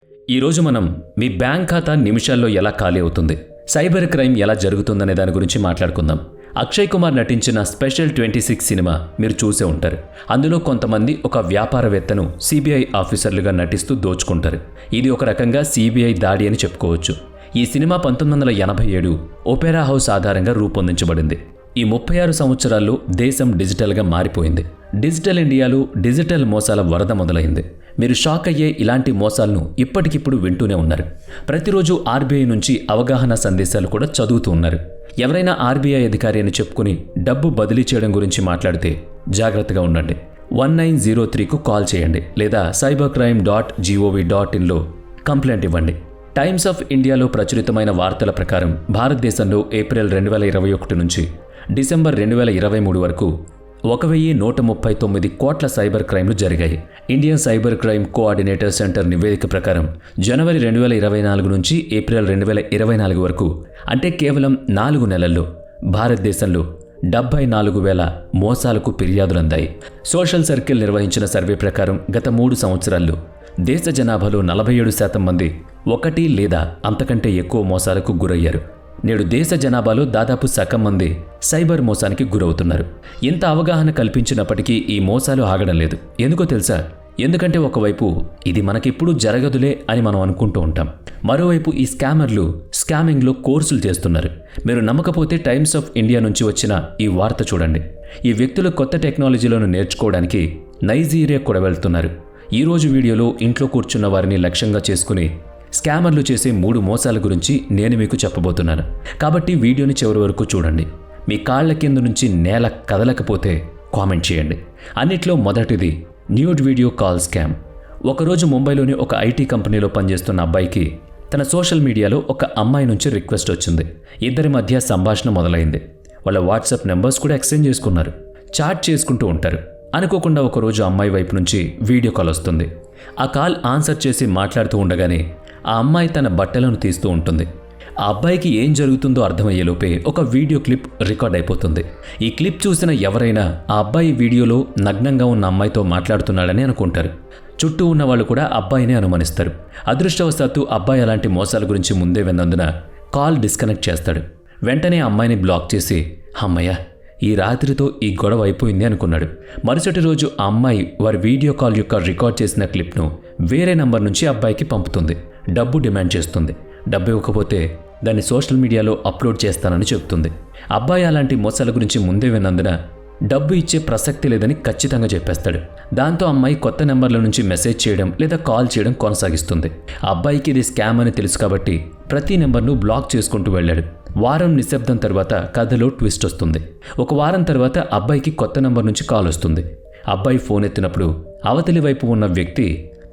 ఈరోజు మనం మీ బ్యాంక్ ఖాతా నిమిషాల్లో ఎలా ఖాళీ అవుతుంది, సైబర్ క్రైమ్ ఎలా జరుగుతుందనే దాని గురించి మాట్లాడుకుందాం. అక్షయ్ కుమార్ నటించిన స్పెషల్ 26 సినిమా మీరు చూసే ఉంటారు. అందులో కొంతమంది ఒక వ్యాపారవేత్తను సిబిఐ ఆఫీసర్లుగా నటిస్తూ దోచుకుంటారు. ఇది ఒక రకంగా సిబిఐ దాడి అని చెప్పుకోవచ్చు. ఈ సినిమా 1987 ఒపెరా హౌస్ ఆధారంగా రూపొందించబడింది. ఈ 36 సంవత్సరాల్లో దేశం డిజిటల్గా మారిపోయింది. డిజిటల్ ఇండియాలో డిజిటల్ మోసాల వరద మొదలైంది. మీరు షాక్ అయ్యే ఇలాంటి మోసాలను ఇప్పటికిప్పుడు వింటూనే ఉన్నారు. ప్రతిరోజు ఆర్బీఐ నుంచి అవగాహన సందేశాలు కూడా చదువుతూ ఉన్నారు. ఎవరైనా ఆర్బీఐ అధికారి అని చెప్పుకుని డబ్బు బదిలీ చేయడం గురించి మాట్లాడితే జాగ్రత్తగా ఉండండి. 1903కు కాల్ చేయండి లేదా cybercrime.gov.inలో కంప్లైంట్ ఇవ్వండి. టైమ్స్ ఆఫ్ ఇండియాలో ప్రచురితమైన వార్తల ప్రకారం భారతదేశంలో ఏప్రిల్ 2021 నుంచి డిసెంబర్ 2023 వరకు 1139 కోట్ల సైబర్ క్రైమ్లు జరిగాయి. Indian cyber crime coordinator centre నివేదిక ప్రకారం జనవరి 2024 నుంచి ఏప్రిల్ 2024 వరకు, అంటే కేవలం 4 నెలల్లో భారతదేశంలో 74,000 మోసాలకు ఫిర్యాదులు అందాయి. సోషల్ సర్కిల్ నిర్వహించిన సర్వే ప్రకారం గత 3 సంవత్సరాల్లో దేశ జనాభాలో 47% మంది ఒకటి లేదా అంతకంటే ఎక్కువ మోసాలకు గురయ్యారు. నేడు దేశ జనాభాలో దాదాపు సగం మంది సైబర్ మోసానికి గురవుతున్నారు. ఇంత అవగాహన కల్పించినప్పటికీ ఈ మోసాలు ఆగడం లేదు. ఎందుకో తెలుసా? ఎందుకంటే ఒకవైపు ఇది మనకిప్పుడు జరగదులే అని మనం అనుకుంటూ ఉంటాం. మరోవైపు ఈ స్కామర్లు స్కామింగ్లో కోర్సులు చేస్తున్నారు. మీరు నమ్మకపోతే టైమ్స్ ఆఫ్ ఇండియా నుంచి వచ్చిన ఈ వార్త చూడండి. ఈ వ్యక్తులు కొత్త టెక్నాలజీలను నేర్చుకోవడానికి నైజీరియా కూడా వెళ్తున్నారు. ఈరోజు వీడియోలో ఇంట్లో కూర్చున్న వారిని లక్ష్యంగా చేసుకుని స్కామర్లు చేసే 3 మోసాల గురించి నేను మీకు చెప్పబోతున్నాను. కాబట్టి వీడియోని చివరి వరకు చూడండి. మీ కాళ్ల కింద నుంచి నేల కదలకపోతే కామెంట్ చేయండి. అన్నిట్లో మొదటిది న్యూడ్ వీడియో కాల్ స్కామ్. ఒకరోజు ముంబైలోని ఒక ఐటీ కంపెనీలో పనిచేస్తున్న అబ్బాయికి తన సోషల్ మీడియాలో ఒక అమ్మాయి నుంచి రిక్వెస్ట్ వచ్చింది. ఇద్దరి మధ్య సంభాషణ మొదలైంది. వాళ్ళ వాట్సాప్ నెంబర్స్ కూడా ఎక్స్చేంజ్ చేసుకున్నారు. చాట్ చేసుకుంటూ ఉంటారు. అనుకోకుండా ఒకరోజు అమ్మాయి వైపు నుంచి వీడియో కాల్ వస్తుంది. ఆ కాల్ ఆన్సర్ చేసి మాట్లాడుతూ ఉండగానే ఆ అమ్మాయి తన బట్టలను తీస్తూ ఉంటుంది. ఆ అబ్బాయికి ఏం జరుగుతుందో అర్థమయ్యేలోపే ఒక వీడియో క్లిప్ రికార్డ్ అయిపోతుంది. ఈ క్లిప్ చూసిన ఎవరైనా ఆ అబ్బాయి వీడియోలో నగ్నంగా ఉన్న అమ్మాయితో మాట్లాడుతున్నాడని అనుకుంటారు. చుట్టూ ఉన్న వాళ్ళు కూడా అబ్బాయినే అనుమానిస్తారు. అదృష్టవశాత్తు అబ్బాయి అలాంటి మోసాల గురించి ముందే విన్నందున కాల్ డిస్కనెక్ట్ చేస్తాడు. వెంటనే అమ్మాయిని బ్లాక్ చేసి అమ్మయ్య, ఈ రాత్రితో ఈ గొడవ అయిపోయింది అనుకున్నాడు. మరుసటి రోజు ఆ అమ్మాయి వారి వీడియో కాల్ యొక్క రికార్డ్ చేసిన క్లిప్ను వేరే నంబర్ నుంచి అబ్బాయికి పంపుతుంది. డబ్బు డిమాండ్ చేస్తుంది. డబ్బు ఇవ్వకపోతే దాన్ని సోషల్ మీడియాలో అప్లోడ్ చేస్తానని చెప్తుంది. అబ్బాయి అలాంటి మోసాల గురించి ముందే విన్నందున డబ్బు ఇచ్చే ప్రసక్తి లేదని ఖచ్చితంగా చెప్పేస్తాడు. దాంతో అమ్మాయి కొత్త నెంబర్ల నుంచి మెసేజ్ చేయడం లేదా కాల్ చేయడం కొనసాగిస్తుంది. ఆ అబ్బాయికి ఇది స్కామ్ అని తెలుసు కాబట్టి ప్రతి నెంబర్ను బ్లాక్ చేసుకుంటూ వెళ్ళాడు. వారం నిశ్శబ్దం తర్వాత కథలో ట్విస్ట్ వస్తుంది. ఒక వారం తర్వాత అబ్బాయికి కొత్త నెంబర్ నుంచి కాల్ వస్తుంది. అబ్బాయి ఫోన్ ఎత్తినప్పుడు అవతలి వైపు ఉన్న వ్యక్తి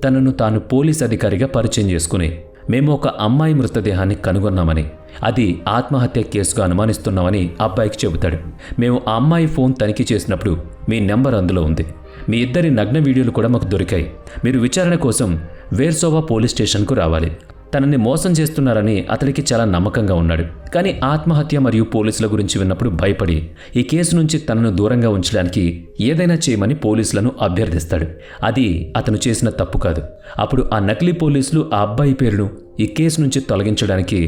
తనను తాను పోలీస్ అధికారిగా పరిచయం చేసుకుని, మేము ఒక అమ్మాయి మృతదేహాన్ని కనుగొన్నామని, అది ఆత్మహత్య కేసుగా అనుమానిస్తున్నామని అబ్బాయికి చెబుతాడు. మేము ఆ అమ్మాయి ఫోన్ తనిఖీ చేసినప్పుడు మీ నెంబర్ అందులో ఉంది. మీ ఇద్దరి నగ్న వీడియోలు కూడా మాకు దొరికాయి. మీరు విచారణ కోసం వేర్సోవా పోలీస్ స్టేషన్కు రావాలి. తనని మోసం చేస్తున్నారని అతడికి చాలా నమ్మకంగా ఉన్నాడు. కానీ ఆత్మహత్య మరియు పోలీసుల గురించి విన్నప్పుడు భయపడి ఈ కేసు నుంచి తనను దూరంగా ఉంచడానికి ఏదైనా చేయమని పోలీసులను అభ్యర్థిస్తాడు. అది అతను చేసిన తప్పు కాదు. అప్పుడు ఆ నకిలీ పోలీసులు ఆ అబ్బాయి పేరును ఈ కేసు నుంచి తొలగించడానికి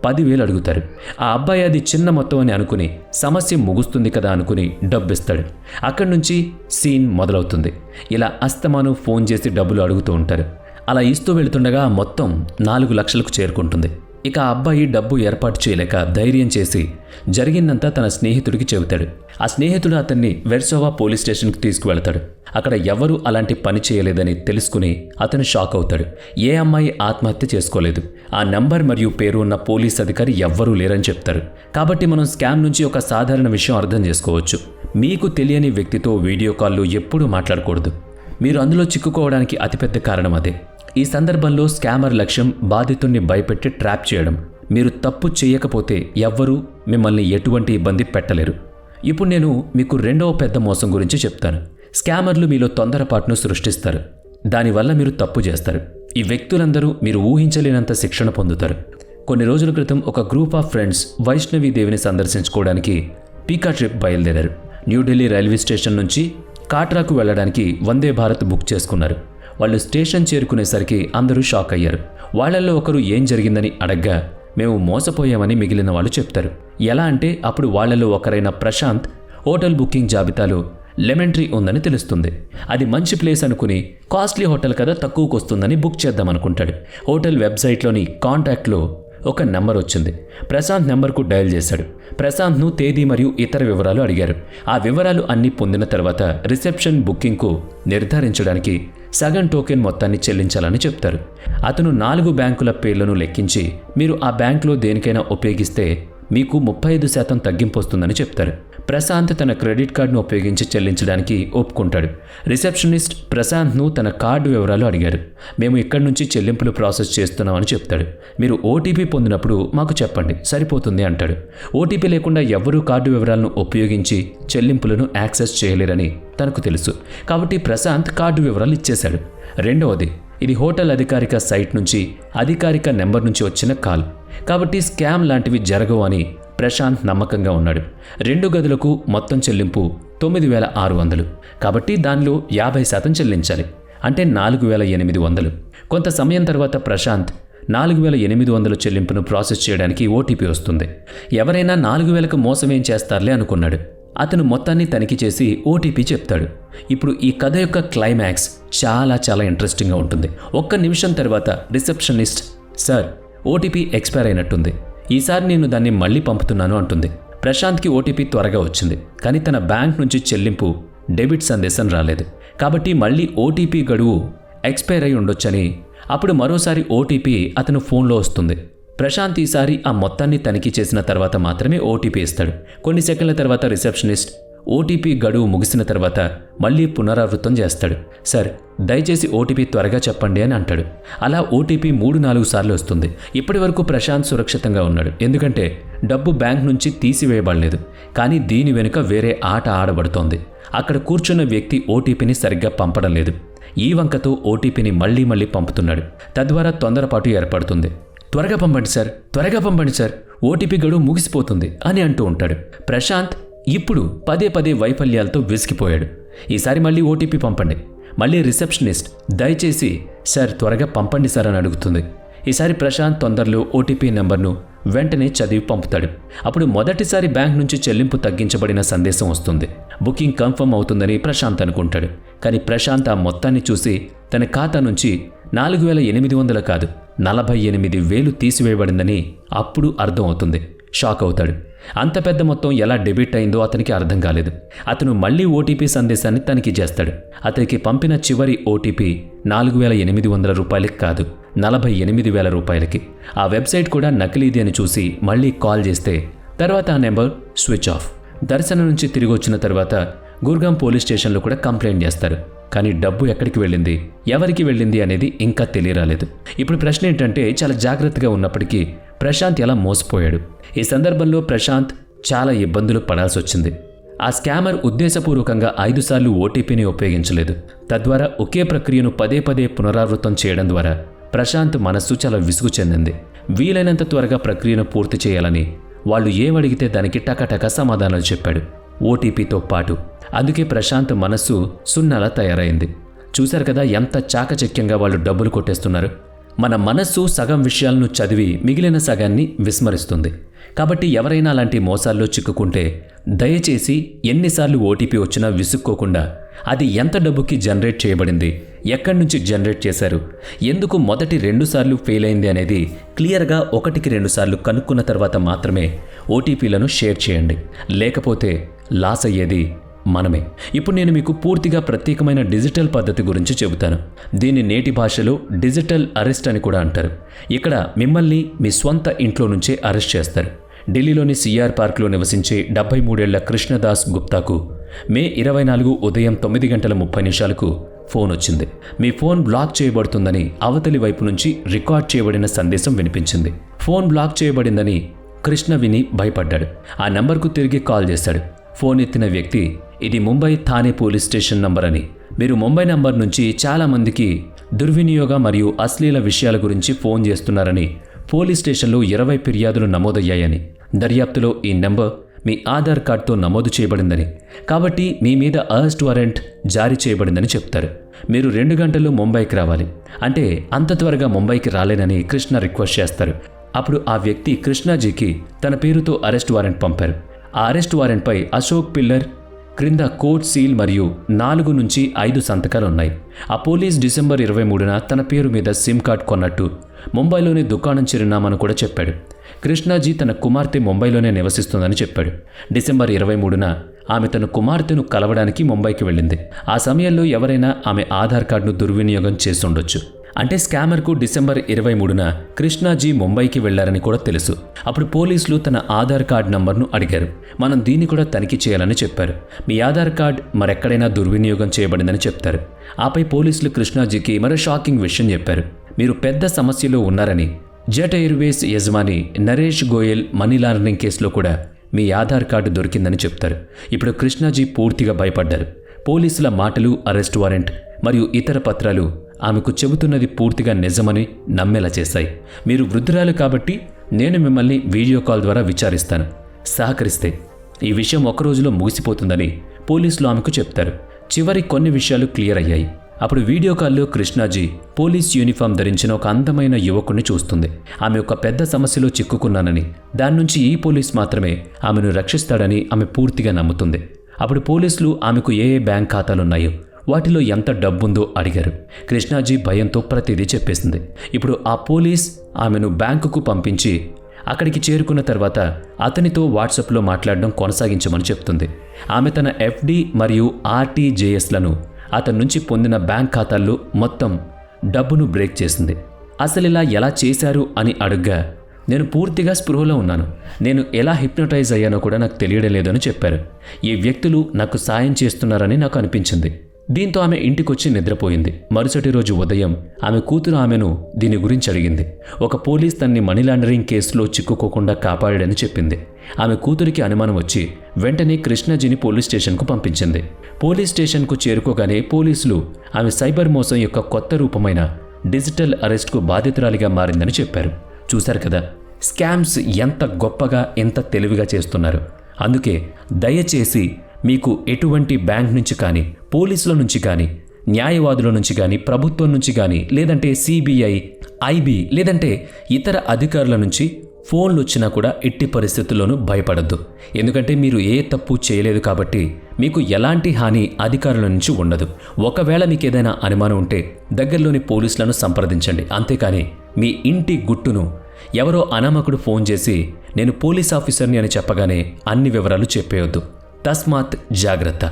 10,000 అడుగుతారు. ఆ అబ్బాయి అది చిన్న మొత్తం అని అనుకుని సమస్య ముగుస్తుంది కదా అనుకుని డబ్బిస్తాడు. అక్కడి నుంచి సీన్ మొదలవుతుంది. ఇలా అస్తమాను ఫోన్ చేసి డబ్బులు అడుగుతూ ఉంటారు. అలా ఇస్తూ వెళుతుండగా మొత్తం 4 లక్షలకు చేరుకుంటుంది. ఇక ఆ అబ్బాయి డబ్బు ఏర్పాటు చేయలేక ధైర్యం చేసి జరిగిందంతా తన స్నేహితుడికి చెబుతాడు. ఆ స్నేహితుడు అతన్ని వెర్సోవా పోలీస్ స్టేషన్కి తీసుకువెళ్తాడు. అక్కడ ఎవరూ అలాంటి పని చేయలేదని తెలుసుకుని అతను షాక్ అవుతాడు. ఏ అమ్మాయి ఆత్మహత్య చేసుకోలేదు. ఆ నంబర్ మరియు పేరు ఉన్న పోలీస్ అధికారి ఎవ్వరూ లేరని చెప్తారు. కాబట్టి మనం స్కామ్ నుంచి ఒక సాధారణ విషయం అర్థం చేసుకోవచ్చు. మీకు తెలియని వ్యక్తితో వీడియో కాల్లో ఎప్పుడూ మాట్లాడకూడదు. మీరు అందులో చిక్కుకోవడానికి అతిపెద్ద కారణం అదే. ఈ సందర్భంలో స్కామర్ లక్ష్యం బాధితుణ్ణి భయపెట్టి ట్రాప్ చేయడం. మీరు తప్పు చేయకపోతే ఎవ్వరూ మిమ్మల్ని ఎటువంటి ఇబ్బంది పెట్టలేరు. ఇప్పుడు నేను మీకు రెండవ పెద్ద మోసం గురించి చెప్తాను. స్కామర్లు మీలో తొందరపాటును సృష్టిస్తారు. దానివల్ల మీరు తప్పు చేస్తారు. ఈ వ్యక్తులందరూ మీరు ఊహించలేనంత శిక్షణ పొందుతారు. కొన్ని రోజుల క్రితం ఒక గ్రూప్ ఆఫ్ ఫ్రెండ్స్ వైష్ణవి దేవిని సందర్శించుకోవడానికి పీకా ట్రిప్ బయలుదేరారు. న్యూఢిల్లీ రైల్వే స్టేషన్ నుంచి కాట్రాకు వెళ్లడానికి వందే భారత్ బుక్ చేసుకున్నారు. వాళ్ళు స్టేషన్ చేరుకునేసరికి అందరూ షాక్ అయ్యారు. వాళ్ళల్లో ఒకరు ఏం జరిగిందని అడగ్గా మేము మోసపోయామని మిగిలిన వాళ్ళు చెప్తారు. ఎలా అంటే అప్పుడు వాళ్ళలో ఒకరైన ప్రశాంత్ హోటల్ బుకింగ్ జాబితాలో లెమన్ ట్రీ ఉందని తెలుస్తుంది. అది మంచి ప్లేస్ అనుకుని కాస్ట్లీ హోటల్ కదా తక్కువకు వస్తుందని బుక్ చేద్దామనుకుంటాడు. హోటల్ వెబ్సైట్లోని కాంటాక్ట్లో ఒక నెంబర్ వచ్చింది. ప్రశాంత్ నెంబర్కు డయల్ చేశాడు. ప్రశాంత్ను తేదీ మరియు ఇతర వివరాలు అడిగారు. ఆ వివరాలు అన్నీ పొందిన తర్వాత రిసెప్షన్ బుకింగ్కు నిర్ధారించడానికి సగం టోకెన్ మొత్తాన్ని చెల్లించాలని చెప్తారు. అతను 4 బ్యాంకుల పేర్లను లెక్కించి మీరు ఆ బ్యాంకులో దేనికైనా ఉపయోగిస్తే మీకు 35% తగ్గింపు వస్తుందని చెప్తారు. ప్రశాంత్ తన క్రెడిట్ కార్డును ఉపయోగించి చెల్లించడానికి ఒప్పుకుంటాడు. రిసెప్షనిస్ట్ ప్రశాంత్ను తన కార్డు వివరాలు అడిగారు. మేము ఇక్కడి నుంచి చెల్లింపులు ప్రాసెస్ చేస్తున్నామని చెప్తాడు. మీరు ఓటీపీ పొందినప్పుడు మాకు చెప్పండి సరిపోతుంది అంటాడు. ఓటీపీ లేకుండా ఎవ్వరూ కార్డు వివరాలను ఉపయోగించి చెల్లింపులను యాక్సెస్ చేయలేరని తనకు తెలుసు. కాబట్టి ప్రశాంత్ కార్డు వివరాలు ఇచ్చేశాడు. రెండవది, ఇది హోటల్ అధికారిక సైట్ నుంచి అధికారిక నెంబర్ నుంచి వచ్చిన కాల్. కాబట్టి స్కామ్ లాంటివి జరగవు అని ప్రశాంత్ నమ్మకంగా ఉన్నాడు. 2 గదులకు మొత్తం చెల్లింపు 9,600. కాబట్టి దానిలో 50% చెల్లించాలి, అంటే 4,800. కొంత సమయం తర్వాత ప్రశాంత్ 4,800 చెల్లింపును ప్రాసెస్ చేయడానికి ఓటీపీ వస్తుంది. ఎవరైనా 4,000కు మోసమేం చేస్తారులే అనుకున్నాడు. అతను మొత్తాన్ని తనిఖీ చేసి ఓటీపీ చెప్తాడు. ఇప్పుడు ఈ కథ యొక్క క్లైమాక్స్ చాలా ఇంట్రెస్టింగ్గా ఉంటుంది. 1 నిమిషం తర్వాత రిసెప్షనిస్ట్, సార్ ఓటీపీ ఎక్స్పైర్ అయినట్టుంది, ఈసారి నేను దాన్ని మళ్ళీ పంపుతున్నాను అంటుంది. ప్రశాంత్కి ఓటీపీ త్వరగా వచ్చింది, కానీ తన బ్యాంక్ నుంచి చెల్లింపు డెబిట్ సందేశం రాలేదు. కాబట్టి మళ్ళీ ఓటీపీ గడువు ఎక్స్పైర్ అయి ఉండొచ్చని అప్పుడు మరోసారి ఓటీపీ అతను ఫోన్లో వస్తుంది. ప్రశాంత్ ఈసారి ఆ మొత్తాన్ని తనిఖీ చేసిన తర్వాత మాత్రమే ఓటీపీ ఇస్తాడు. కొన్ని సెకండ్ల తర్వాత రిసెప్షనిస్ట్ ఓటీపీ గడువు ముగిసిన తర్వాత మళ్ళీ పునరావృతం చేస్తాడు. సార్ దయచేసి ఓటీపీ త్వరగా చెప్పండి అని అంటాడు. అలా ఓటీపీ 3-4 సార్లు వస్తుంది. ఇప్పటి వరకు ప్రశాంత్ సురక్షితంగా ఉన్నాడు, ఎందుకంటే డబ్బు బ్యాంక్ నుంచి తీసివేయబడలేదు. కానీ దీని వెనుక వేరే ఆట ఆడబడుతోంది. అక్కడ కూర్చున్న వ్యక్తి ఓటీపీని సరిగ్గా పంపడం లేదు. ఈ వంకతో ఓటీపీని మళ్ళీ పంపుతున్నాడు. తద్వారా తొందరపాటు ఏర్పడుతుంది. త్వరగా పంపండి సార్, ఓటీపీ గడువు ముగిసిపోతుంది అని అంటూ ఉంటాడు. ప్రశాంత్ ఇప్పుడు పదే వైఫల్యాలతో విసిగిపోయాడు. ఈసారి మళ్ళీ ఓటీపీ పంపండి. మళ్ళీ రిసెప్షనిస్ట్ దయచేసి సార్ త్వరగా పంపండి సార్ అని అడుగుతుంది. ఈసారి ప్రశాంత్ తొందరలో ఓటీపీ నెంబర్ను వెంటనే చదివి పంపుతాడు. అప్పుడు మొదటిసారి బ్యాంక్ నుంచి చెల్లింపు తగ్గించబడిన సందేశం వస్తుంది. బుకింగ్ కన్ఫర్మ్ అవుతుందని ప్రశాంత్ అనుకుంటాడు. కానీ ప్రశాంత్ ఆ మొత్తాన్ని చూసి తన ఖాతా నుంచి 4,800 కాదు 48,000 తీసివేయబడిందని అప్పుడు అర్థం అవుతుంది. షాక్ అవుతాడు. అంత పెద్ద మొత్తం ఎలా డెబిట్ అయిందో అతనికి అర్థం కాలేదు. అతను మళ్ళీ ఓటీపీ సందేశాన్ని తనిఖీ చేస్తాడు. అతనికి పంపిన చివరి ఓటీపీ 4,800 రూపాయలకి కాదు 48,000 రూపాయలకి. ఆ వెబ్సైట్ కూడా నకిలీది అని చూసి మళ్ళీ కాల్ చేస్తే తర్వాత ఆ నెంబర్ స్విచ్ ఆఫ్. దర్శనం నుంచి తిరిగి వచ్చిన తర్వాత గుర్గాం పోలీస్ స్టేషన్లో కూడా కంప్లైంట్ చేస్తారు. కానీ డబ్బు ఎక్కడికి వెళ్ళింది, ఎవరికి వెళ్ళింది అనేది ఇంకా తెలియరాలేదు. ఇప్పుడు ప్రశ్న ఏంటంటే చాలా జాగ్రత్తగా ఉన్నప్పటికీ ప్రశాంత్ ఎలా మోసపోయాడు? ఈ సందర్భంలో ప్రశాంత్ చాలా ఇబ్బందులు పడాల్సి వచ్చింది. ఆ స్కామర్ ఉద్దేశపూర్వకంగా 5 సార్లు ఓటీపీని ఉపయోగించలేదు. తద్వారా ఒకే ప్రక్రియను పదే పునరావృతం చేయడం ద్వారా ప్రశాంత్ మనస్సు చాలా విసుగు చెందింది. వీలైనంత త్వరగా ప్రక్రియను పూర్తి చేయాలని వాళ్ళు ఏమడిగితే దానికి టకటక సమాధానాలు చెప్పాడు, ఓటీపీతో పాటు. అందుకే ప్రశాంత్ మనస్సు సున్నాలా తయారైంది. చూశారు కదా ఎంత చాకచక్యంగా వాళ్ళు డబ్బులు కొట్టేస్తున్నారు. మన మనస్సు సగం విషయాలను చదివి మిగిలిన సగాన్ని విస్మరిస్తుంది. కాబట్టి ఎవరైనా అలాంటి మోసాల్లో చిక్కుకుంటే దయచేసి ఎన్నిసార్లు ఓటీపీ వచ్చినా విసుక్కోకుండా అది ఎంత డబ్బుకి జనరేట్ చేయబడింది, ఎక్కడి నుంచి జనరేట్ చేశారు, ఎందుకు మొదటి 2 సార్లు ఫెయిల్ అయింది అనేది క్లియర్గా 1-2 సార్లు కనుక్కున్న తర్వాత మాత్రమే ఓటీపీలను షేర్ చేయండి. లేకపోతే లాస్ అయ్యేది మనమే. ఇప్పుడు నేను మీకు పూర్తిగా ప్రత్యేకమైన డిజిటల్ పద్ధతి గురించి చెబుతాను. దీన్ని నేటి భాషలో డిజిటల్ అరెస్ట్ అని కూడా అంటారు. ఇక్కడ మిమ్మల్ని మీ స్వంత ఇంట్లో నుంచే అరెస్ట్ చేస్తారు. ఢిల్లీలోని సిఆర్ పార్క్లో నివసించే 73 ఏళ్ల కృష్ణదాస్ గుప్తాకు మే 24 ఉదయం 9:30 ఫోన్ వచ్చింది. మీ ఫోన్ బ్లాక్ చేయబడుతుందని అవతలి వైపు నుంచి రికార్డ్ చేయబడిన సందేశం వినిపించింది. ఫోన్ బ్లాక్ చేయబడిందని కృష్ణ విని భయపడ్డాడు. ఆ నంబర్కు తిరిగి కాల్ చేశాడు. ఫోన్ ఎత్తిన వ్యక్తి, ఇది Mumbai Thane police station number అని, మీరు ముంబై నంబర్ నుంచి చాలామందికి దుర్వినియోగ మరియు అశ్లీల విషయాల గురించి ఫోన్ చేస్తున్నారని, పోలీస్ స్టేషన్లో 20 ఫిర్యాదులు నమోదయ్యాయని, దర్యాప్తులో ఈ నెంబర్ మీ ఆధార్ కార్డుతో నమోదు చేయబడిందని, కాబట్టి మీ మీద అరెస్ట్ వారెంట్ జారీ చేయబడిందని చెప్తారు. మీరు 2 గంటల్లో ముంబైకి రావాలి. అంటే అంత త్వరగా ముంబైకి రాలేనని కృష్ణ రిక్వెస్ట్ చేస్తారు. అప్పుడు ఆ వ్యక్తి కృష్ణాజీకి తన పేరుతో అరెస్ట్ వారెంట్ పంపారు. ఆ అరెస్ట్ వారెంట్పై అశోక్ పిల్లర్ క్రింద కోర్ట్ సీల్ మరియు 4 నుంచి 5 సంతకాలు ఉన్నాయి. ఆ పోలీస్ డిసెంబర్ 23న తన పేరు మీద సిమ్ కార్డ్ కొన్నట్టు ముంబైలోని దుకాణం చిరునామాను కూడా చెప్పాడు. కృష్ణాజీ తన కుమార్తె ముంబైలోనే నివసిస్తుందని చెప్పాడు. డిసెంబర్ 23న ఆమె తన కుమార్తెను కలవడానికి ముంబైకి వెళ్ళింది. ఆ సమయంలో ఎవరైనా ఆమె ఆధార్ కార్డును దుర్వినియోగం చేసుండొచ్చు. అంటే స్కామర్కు డిసెంబర్ 23న కృష్ణాజీ ముంబైకి వెళ్లారని కూడా తెలుసు. అప్పుడు పోలీసులు తన ఆధార్ కార్డ్ నంబర్ను అడిగారు. మనం దీన్ని కూడా తనిఖీ చేయాలని చెప్పారు. మీ ఆధార్ కార్డ్ మరెక్కడైనా దుర్వినియోగం చేయబడిందని చెప్తారు. ఆపై పోలీసులు కృష్ణాజీకి మరో షాకింగ్ విషయం చెప్పారు. మీరు పెద్ద సమస్యలో ఉన్నారని. జెట్ ఎయిర్వేస్ యజమాని నరేష్ గోయల్ మనీ లాండరింగ్ కేసులో కూడా మీ ఆధార్ కార్డు దొరికిందని చెప్తారు. ఇప్పుడు కృష్ణాజీ పూర్తిగా భయపడ్డారు. పోలీసుల మాటలు, అరెస్ట్ వారెంట్ మరియు ఇతర పత్రాలు ఆమెకు చెబుతున్నది పూర్తిగా నిజమని నమ్మేలా చేశాయి. మీరు వృద్ధురాలు కాబట్టి నేను మిమ్మల్ని వీడియో కాల్ ద్వారా విచారిస్తాను. సహకరిస్తే ఈ విషయం ఒక రోజులో ముగిసిపోతుందని పోలీసులు ఆమెకు చెప్తారు. చివరి కొన్ని విషయాలు క్లియర్ అయ్యాయి. అప్పుడు వీడియో కాల్లో కృష్ణాజీ పోలీస్ యూనిఫామ్ ధరించిన ఒక అందమైన యువకుడిని చూస్తుంది. ఆమె ఒక పెద్ద సమస్యలో చిక్కుకున్నానని, దాని నుంచి ఈ పోలీస్ మాత్రమే ఆమెను రక్షిస్తాడని ఆమె పూర్తిగా నమ్ముతుంది. అప్పుడు పోలీసులు ఆమెకు ఏ బ్యాంక్ ఖాతాలున్నాయో, వాటిలో ఎంత డబ్బుందో అడిగారు. కృష్ణాజీ భయంతో ప్రతిదీ చెప్పేసింది. ఇప్పుడు ఆ పోలీస్ ఆమెను బ్యాంకుకు పంపించి అక్కడికి చేరుకున్న తర్వాత అతనితో వాట్సాప్లో మాట్లాడడం కొనసాగించమని చెప్తుంది. ఆమె తన ఎఫ్డి మరియు ఆర్టీజేఎస్లను అతని నుంచి పొందిన బ్యాంక్ ఖాతాల్లో మొత్తం డబ్బును బ్రేక్ చేసింది. అసలు ఇలా ఎలా చేశారు అని అడుగ్గా, నేను పూర్తిగా స్పృహలో ఉన్నాను, నేను ఎలా హిప్నటైజ్ అయ్యానో కూడా నాకు తెలియడం లేదని చెప్పారు. ఈ వ్యక్తులు నాకు సాయం చేస్తున్నారని నాకు అనిపించింది. దీంతో ఆమె ఇంటికొచ్చి నిద్రపోయింది. మరుసటి రోజు ఉదయం ఆమె కూతురు ఆమెను దీని గురించి అడిగింది. ఒక పోలీస్ తన్ని మనీ లాండరింగ్ కేసులో చిక్కుకోకుండా కాపాడాడని చెప్పింది. ఆమె కూతురికి అనుమానం వచ్చి వెంటనే కృష్ణాజీని పోలీస్ స్టేషన్కు పంపించింది. పోలీస్ స్టేషన్కు చేరుకోగానే పోలీసులు ఆమె సైబర్ మోసం యొక్క కొత్త రూపమైన డిజిటల్ అరెస్ట్కు బాధితురాలిగా మారిందని చెప్పారు. చూశారు కదా, స్కామ్స్ ఎంత గొప్పగా, ఎంత తెలివిగా చేస్తున్నారు. అందుకే దయచేసి మీకు ఎటువంటి బ్యాంక్ నుంచి కానీ, పోలీసుల నుంచి కానీ, న్యాయవాదుల నుంచి కానీ, ప్రభుత్వం నుంచి కానీ, లేదంటే సిబిఐ, ఐబీ లేదంటే ఇతర అధికారుల నుంచి ఫోన్లు వచ్చినా కూడా ఎట్టి పరిస్థితుల్లోనూ భయపడద్దు. ఎందుకంటే మీరు ఏ తప్పు చేయలేదు కాబట్టి మీకు ఎలాంటి హాని అధికారుల నుంచి ఉండదు. ఒకవేళ మీకు ఏదైనా అనుమానం ఉంటే దగ్గరలోని పోలీసులను సంప్రదించండి. అంతేకాని మీ ఇంటి గుట్టును ఎవరో అనామకుడు ఫోన్ చేసి నేను పోలీస్ ఆఫీసర్ని అని చెప్పగానే అన్ని వివరాలు చెప్పేయొద్దు. తస్మాత్ జాగ్రత్త.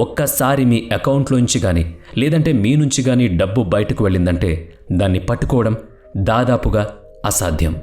ఒక్కసారి మీ అకౌంట్లోంచి కానీ లేదంటే మీ నుంచి కానీ డబ్బు బయటకు వెళ్ళిందంటే దాన్ని పట్టుకోవడం దాదాపుగా అసాధ్యం.